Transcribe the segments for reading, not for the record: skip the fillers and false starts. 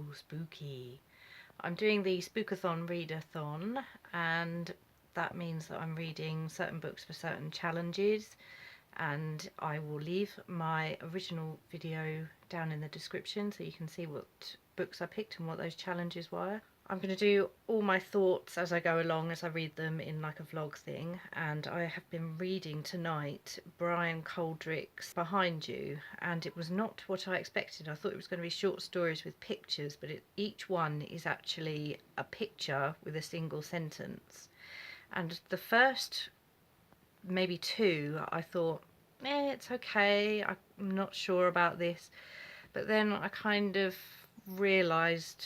Ooh, spooky. I'm doing the Spookathon readathon, and that means that I'm reading certain books for certain challenges, and I will leave my original video down in the description so you can see what books I picked and what those challenges were. I'm going to do all my thoughts as I go along, as I read them in like a vlog thing, and I have been reading tonight Brian Coldrick's Behind You, and it was not what I expected. I thought it was going to be short stories with pictures, but each one is actually a picture with a single sentence. And the first maybe two, I thought, it's okay, I'm not sure about this. But then I kind of realised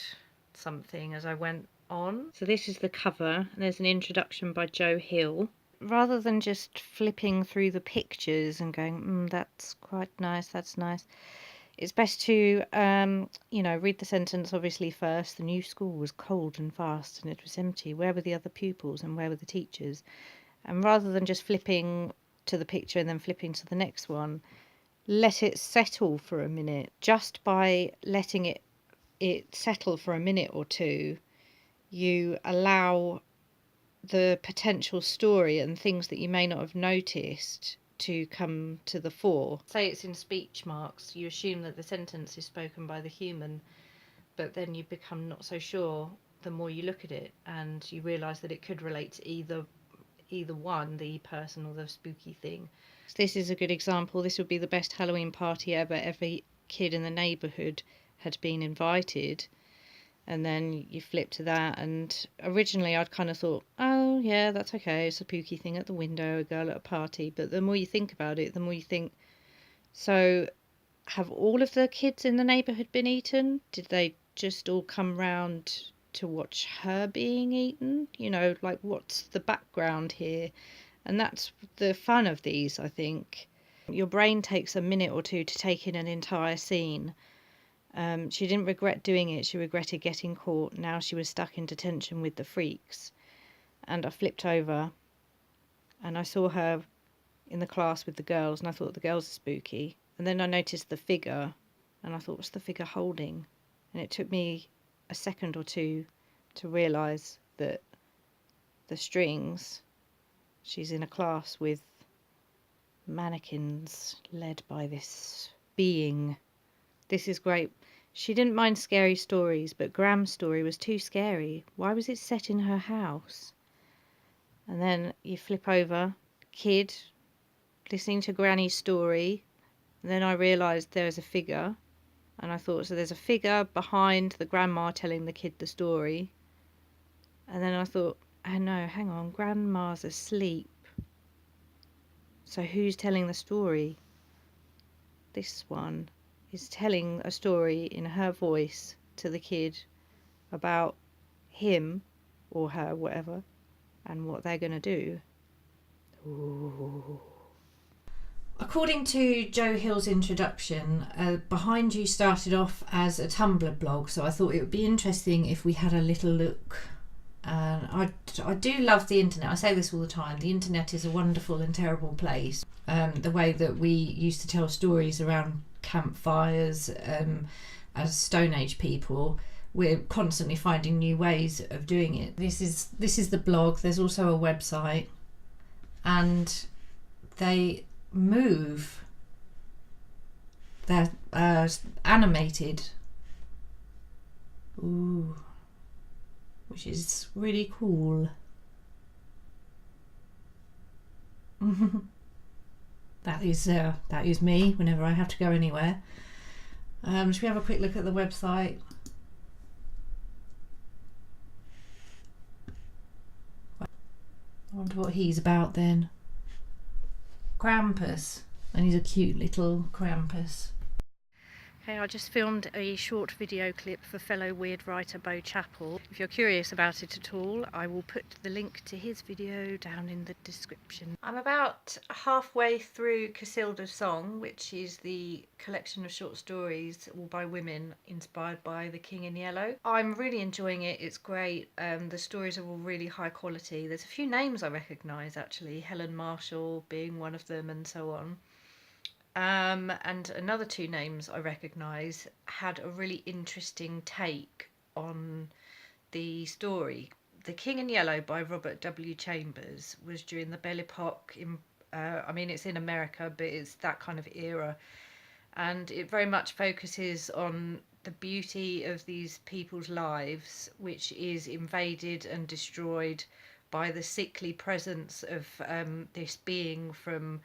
something as I went on. So this is the cover, and there's an introduction by Joe Hill. Rather than just flipping through the pictures and going, that's quite nice, that's nice, it's best to, read the sentence obviously first. The new school was cold and vast, and it was empty. Where were the other pupils, and where were the teachers? And rather than just flipping to the picture and then flipping to the next one, let it settle for a minute. Just by letting it settle for a minute or two, you allow the potential story and things that you may not have noticed to come to the fore. Say it's in speech marks, you assume that the sentence is spoken by the human, but then you become not so sure the more you look at it, and you realise that it could relate to either one, the person or the spooky thing. So this is a good example. This would be the best Halloween party ever. Every kid in the neighbourhood had been invited. And then you flip to that, and originally I'd kind of thought, oh yeah, that's okay, it's a spooky thing at the window, a girl at a party. But the more you think about it, the more you think, so have all of the kids in the neighbourhood been eaten? Did they just all come round to watch her being eaten? Like, what's the background here? And that's the fun of these, I think. Your brain takes a minute or two to take in an entire scene. She didn't regret doing it, she regretted getting caught. Now she was stuck in detention with the freaks. And I flipped over and I saw her in the class with the girls, and I thought the girls are spooky. And then I noticed the figure, and I thought, what's the figure holding? And it took me a second or two to realise that the strings, she's in a class with mannequins led by this being. This is great. She didn't mind scary stories, but Graham's story was too scary. Why was it set in her house? And then you flip over, kid listening to Granny's story, and then I realised there was a figure, and I thought, so there's a figure behind the grandma telling the kid the story. And then I thought, oh no, hang on, grandma's asleep. So who's telling the story? This one is telling a story in her voice to the kid about him or her, whatever, and what they're going to do. Ooh. According to Joe Hill's introduction, Behind You started off as a Tumblr blog, so I thought it would be interesting if we had a little look. I do love the internet. I say this all the time. The internet is a wonderful and terrible place. The way that we used to tell stories around campfires as Stone Age people, we're constantly finding new ways of doing it. This is the blog. There's also a website, and they move. They're animated. Ooh. Which is really cool. That is me whenever I have to go anywhere. Should we have a quick look at the website? I wonder what he's about then. Krampus. And he's a cute little Krampus. Okay, I just filmed a short video clip for fellow weird writer Bo Chappell. If you're curious about it at all, I will put the link to his video down in the description. I'm about halfway through Casilda's Song, which is the collection of short stories all by women inspired by The King in Yellow. I'm really enjoying it, it's great. The stories are all really high quality. There's a few names I recognise actually, Helen Marshall being one of them and so on. And another two names I recognise had a really interesting take on the story. The King in Yellow by Robert W. Chambers was during the Belle Epoque in, I mean, it's in America, but it's that kind of era. And it very much focuses on the beauty of these people's lives, which is invaded and destroyed by the sickly presence of this being from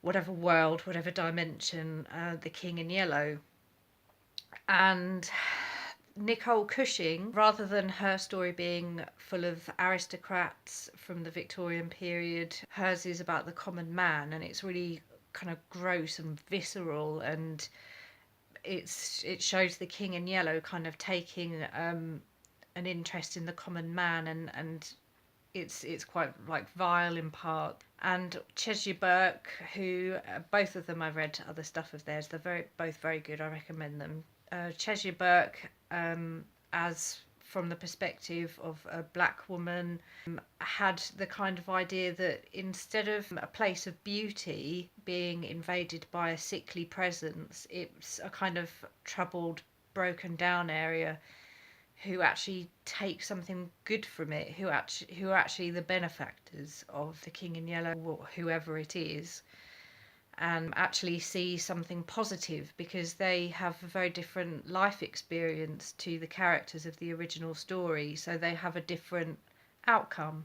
whatever world, whatever dimension, the King in Yellow. And Nicole Cushing, rather than her story being full of aristocrats from the Victorian period, hers is about the common man, and it's really kind of gross and visceral, and it shows the King in Yellow kind of taking an interest in the common man, and it's quite like vile in part. And Cheshire Burke, who both of them I've read other stuff of theirs. They're both very good. I recommend them. Cheshire Burke, as from the perspective of a black woman, had the kind of idea that instead of a place of beauty being invaded by a sickly presence, it's a kind of troubled, broken down area who actually take something good from it, who are actually the benefactors of the King in Yellow, whoever it is, and actually see something positive because they have a very different life experience to the characters of the original story, so they have a different outcome.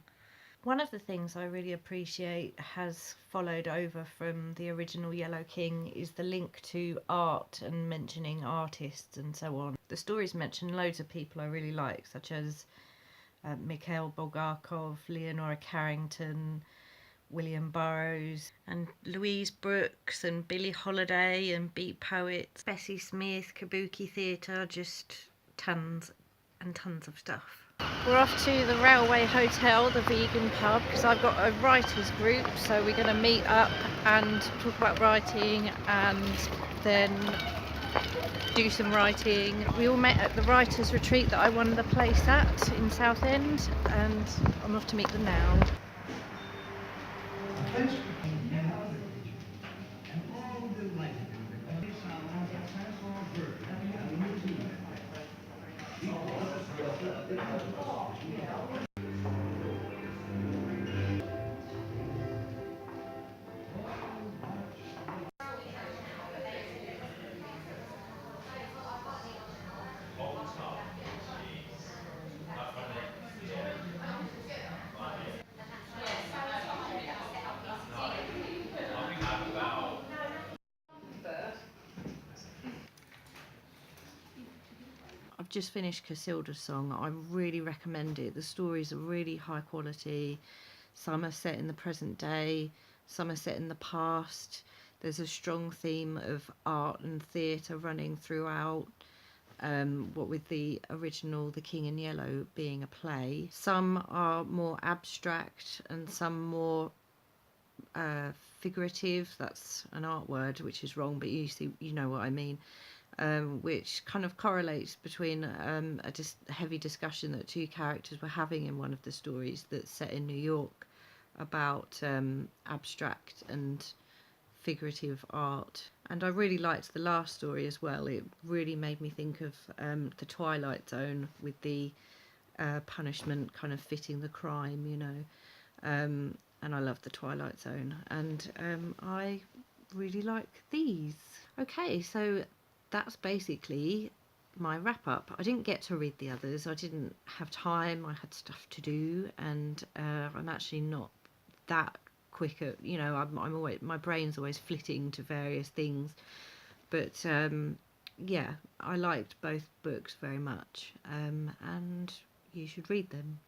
One of the things I really appreciate has followed over from the original Yellow King is the link to art and mentioning artists and so on. The stories mention loads of people I really like, such as Mikhail Bulgakov, Leonora Carrington, William Burroughs, and Louise Brooks, and Billie Holiday, and Beat Poets, Bessie Smith, Kabuki Theatre, just tons and tons of stuff. We're off to the Railway Hotel, the vegan pub, because I've got a writers group, so we're going to meet up and talk about writing and then do some writing. We all met at the writers retreat that I won the place at in Southend, and I'm off to meet them now. I've just finished Casilda's Song. I really recommend it. The stories are really high quality. Some are set in the present day, some are set in the past. There's a strong theme of art and theatre running throughout. What with the original The King in Yellow being a play. Some are more abstract and some more figurative. That's an art word, which is wrong, but you know what I mean. Which kind of correlates between a heavy discussion that two characters were having in one of the stories that's set in New York about abstract and figurative art. And I really liked the last story as well. It really made me think of the Twilight Zone, with the punishment kind of fitting the crime, you know. And I love the Twilight Zone, and I really like these. Okay, so that's basically my wrap up. I didn't get to read the others. I didn't have time. I had stuff to do, and I'm actually not that quick at, you know, I'm always, my brain's always flitting to various things. But yeah, I liked both books very much, and you should read them.